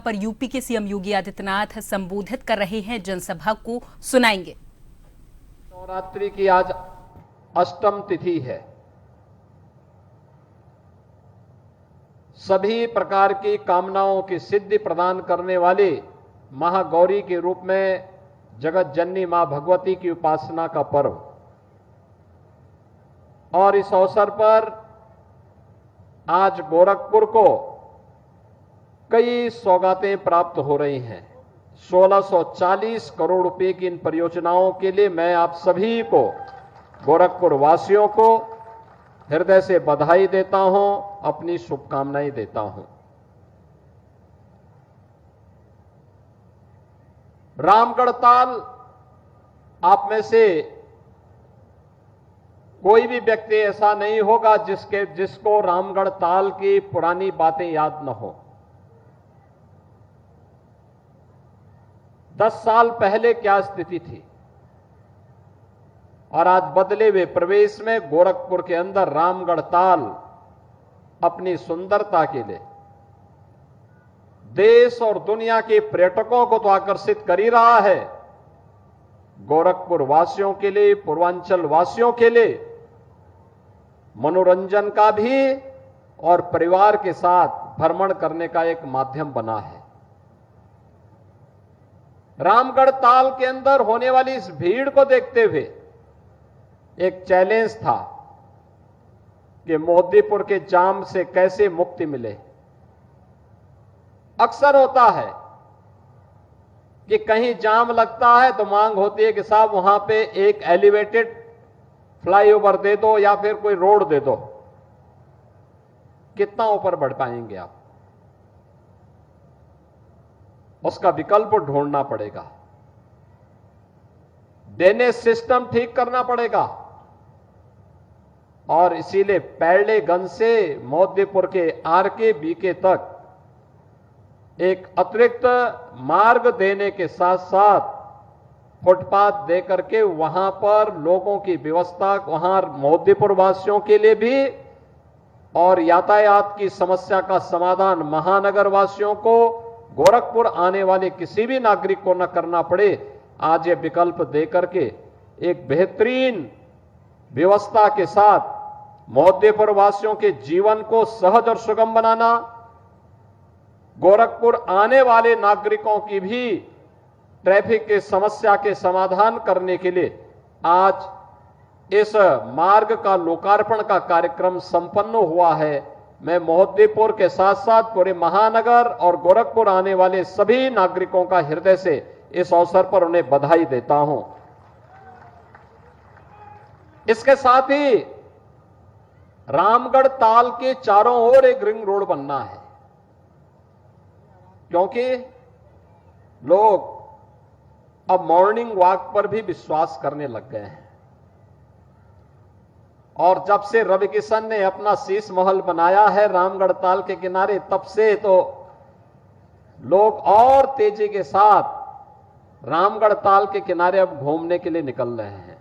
पर यूपी के सीएम योगी आदित्यनाथ संबोधित कर रहे हैं, जनसभा को सुनाएंगे। नवरात्रि की आज अष्टम तिथि है। सभी प्रकार की कामनाओं की सिद्धि प्रदान करने वाली महागौरी के रूप में जगत जननी मां भगवती की उपासना का पर्व, और इस अवसर पर आज गोरखपुर को कई सौगातें प्राप्त हो रही हैं। 1640 करोड़ रुपए की इन परियोजनाओं के लिए मैं आप सभी को, गोरखपुर वासियों को हृदय से बधाई देता हूं, अपनी शुभकामनाएं देता हूं। रामगढ़ ताल, आप में से कोई भी व्यक्ति ऐसा नहीं होगा जिसको रामगढ़ ताल की पुरानी बातें याद न हो। 10 साल पहले क्या स्थिति थी और आज बदले हुए प्रवेश में गोरखपुर के अंदर रामगढ़ ताल अपनी सुंदरता के लिए देश और दुनिया के पर्यटकों को तो आकर्षित कर ही रहा है। गोरखपुर वासियों के लिए, पूर्वांचल वासियों के लिए मनोरंजन का भी और परिवार के साथ भ्रमण करने का एक माध्यम बना है। रामगढ़ ताल के अंदर होने वाली इस भीड़ को देखते हुए एक चैलेंज था कि मोदीपुर के जाम से कैसे मुक्ति मिले। अक्सर होता है कि कहीं जाम लगता है तो मांग होती है कि साहब वहां पे एक एलिवेटेड फ्लाईओवर दे दो या फिर कोई रोड दे दो। कितना ऊपर बढ़ पाएंगे आप? उसका विकल्प ढूंढना पड़ेगा, ड्रेनेज सिस्टम ठीक करना पड़ेगा, और इसीलिए पैरलेगंज से मोदीपुर के आरके बीके तक एक अतिरिक्त मार्ग देने के साथ साथ फुटपाथ दे करके वहां पर लोगों की व्यवस्था, वहां मोदीपुर वासियों के लिए भी, और यातायात की समस्या का समाधान महानगर वासियों को, गोरखपुर आने वाले किसी भी नागरिक को न करना पड़े। आज ये विकल्प दे करके एक बेहतरीन व्यवस्था के साथ मोदीपुर वासियों के जीवन को सहज और सुगम बनाना, गोरखपुर आने वाले नागरिकों की भी ट्रैफिक की समस्या के समाधान करने के लिए आज इस मार्ग का लोकार्पण का कार्यक्रम संपन्न हुआ है। मैं मोदीपुर के साथ साथ पूरे महानगर और गोरखपुर आने वाले सभी नागरिकों का हृदय से इस अवसर पर उन्हें बधाई देता हूं। इसके साथ ही रामगढ़ ताल के चारों ओर एक रिंग रोड बनना है, क्योंकि लोग अब मॉर्निंग वॉक पर भी विश्वास करने लग गए हैं। और जब से रवि किशन ने अपना शीश महल बनाया है रामगढ़ ताल के किनारे, तब से तो लोग और तेजी के साथ रामगढ़ ताल के किनारे अब घूमने के लिए निकल रहे हैं,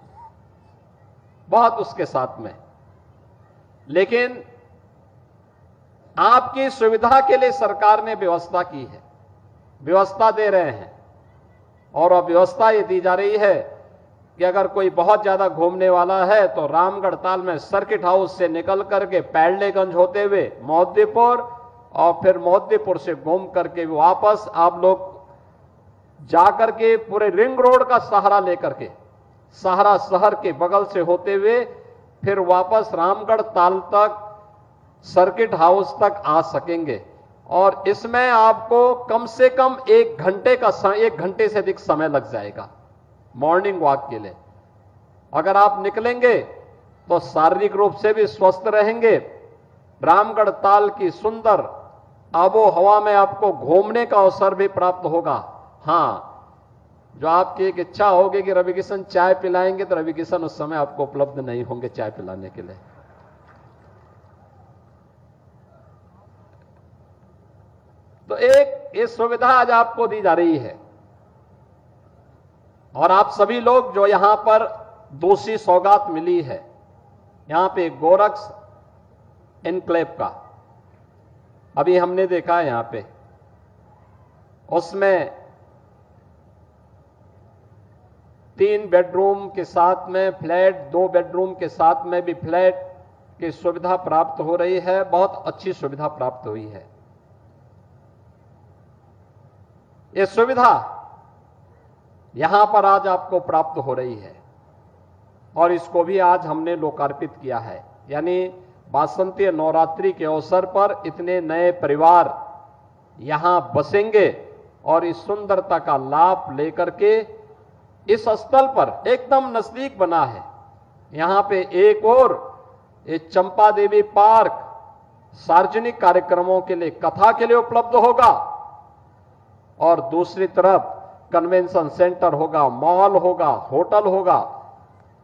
बहुत उसके साथ में। लेकिन आपकी सुविधा के लिए सरकार ने व्यवस्था की है, व्यवस्था दे रहे हैं, और अब व्यवस्था ये दी जा रही है कि अगर कोई बहुत ज्यादा घूमने वाला है तो रामगढ़ ताल में सर्किट हाउस से निकल करके पैरलेगंज होते हुए मोदीपुर, और फिर मोदीपुर से घूम करके वापस आप लोग जाकर के पूरे रिंग रोड का सहारा लेकर के सहारा शहर के बगल से होते हुए फिर वापस रामगढ़ ताल तक सर्किट हाउस तक आ सकेंगे। और इसमें आपको कम से कम 1 घंटे से अधिक समय लग जाएगा मॉर्निंग वॉक के लिए। अगर आप निकलेंगे तो शारीरिक रूप से भी स्वस्थ रहेंगे, रामगढ़ ताल की सुंदर आबो हवा में आपको घूमने का अवसर भी प्राप्त होगा। हां, जो आपकी एक इच्छा होगी कि रवि किशन चाय पिलाएंगे, तो रवि किशन उस समय आपको उपलब्ध नहीं होंगे चाय पिलाने के लिए। तो एक ये सुविधा आज आपको दी जा रही है, और आप सभी लोग जो यहां पर दूसरी सौगात मिली है, यहां पे गोरक्स एनक्लेव का, अभी हमने देखा है यहां पे उसमें 3 बेडरूम के साथ में फ्लैट, 2 बेडरूम के साथ में भी फ्लैट की सुविधा प्राप्त हो रही है। बहुत अच्छी सुविधा प्राप्त हुई है। ये सुविधा यहां पर आज आपको प्राप्त हो रही है और इसको भी आज हमने लोकार्पित किया है। यानी वासंतीय नवरात्रि के अवसर पर इतने नए परिवार यहां बसेंगे और इस सुंदरता का लाभ लेकर के इस स्थल पर एकदम नजदीक बना है। यहां पे एक और ये चंपा देवी पार्क सार्वजनिक कार्यक्रमों के लिए, कथा के लिए उपलब्ध होगा और दूसरी तरफ कन्वेंशन सेंटर होगा, मॉल होगा, होटल होगा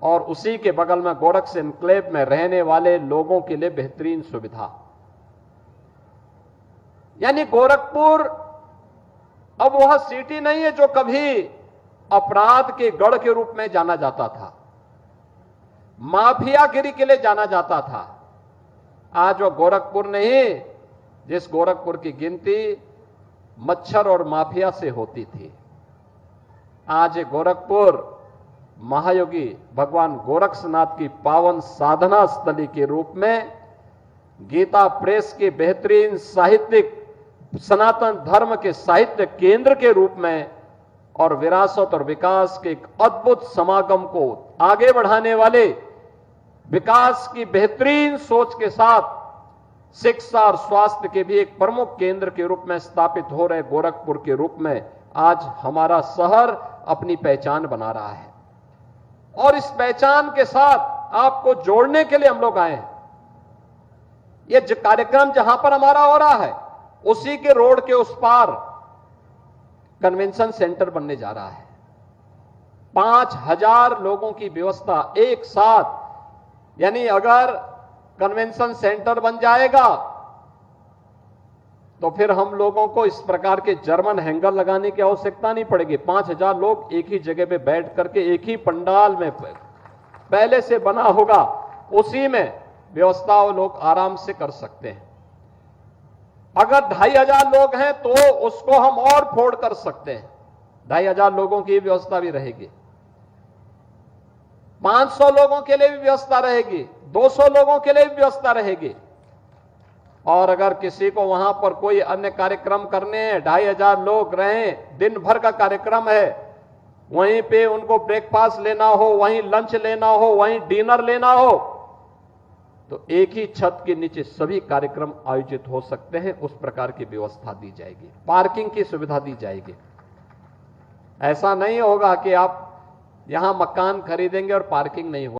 और उसी के बगल में गोरक्ष एन्क्लेव में रहने वाले लोगों के लिए बेहतरीन सुविधा। यानी गोरखपुर अब वह सिटी नहीं है जो कभी अपराध के गढ़ के रूप में जाना जाता था, माफियागिरी के लिए जाना जाता था। आज वो गोरखपुर नहीं जिस गोरखपुर की गिनती मच्छर और माफिया से होती थी। आज गोरखपुर महायोगी भगवान गोरक्षनाथ की पावन साधना स्थली के रूप में, गीता प्रेस के बेहतरीन साहित्यिक, सनातन धर्म के साहित्य केंद्र के रूप में और विरासत और विकास के एक अद्भुत समागम को आगे बढ़ाने वाले, विकास की बेहतरीन सोच के साथ शिक्षा और स्वास्थ्य के भी एक प्रमुख केंद्र के रूप में स्थापित हो रहे गोरखपुर के रूप में आज हमारा शहर अपनी पहचान बना रहा है। और इस पहचान के साथ आपको जोड़ने के लिए हम लोग आए हैं। यह कार्यक्रम जहां पर हमारा हो रहा है उसी के रोड के उस पार कन्वेंशन सेंटर बनने जा रहा है। 5000 लोगों की व्यवस्था एक साथ। यानी अगर कन्वेंशन सेंटर बन जाएगा तो फिर हम लोगों को इस प्रकार के जर्मन हैंगर लगाने की आवश्यकता नहीं पड़ेगी। 5000 लोग एक ही जगह पे बैठ करके एक ही पंडाल में पहले से बना होगा, उसी में व्यवस्था वो लोग आराम से कर सकते हैं। अगर 2500 लोग हैं तो उसको हम और फोड़ कर सकते हैं, 2500 लोगों की व्यवस्था भी रहेगी। 500 लोगों के लिए भी व्यवस्था रहेगी, 200 लोगों के लिए भी व्यवस्था रहेगी। और अगर किसी को वहां पर कोई अन्य कार्यक्रम करने हैं, 2500 लोग रहें, दिन भर का कार्यक्रम है, वहीं पे उनको ब्रेकफास्ट लेना हो, वहीं लंच लेना हो, वहीं डिनर लेना हो, तो एक ही छत के नीचे सभी कार्यक्रम आयोजित हो सकते हैं। उस प्रकार की व्यवस्था दी जाएगी, पार्किंग की सुविधा दी जाएगी। ऐसा नहीं होगा कि आप यहां मकान खरीदेंगे और पार्किंग नहीं होगा।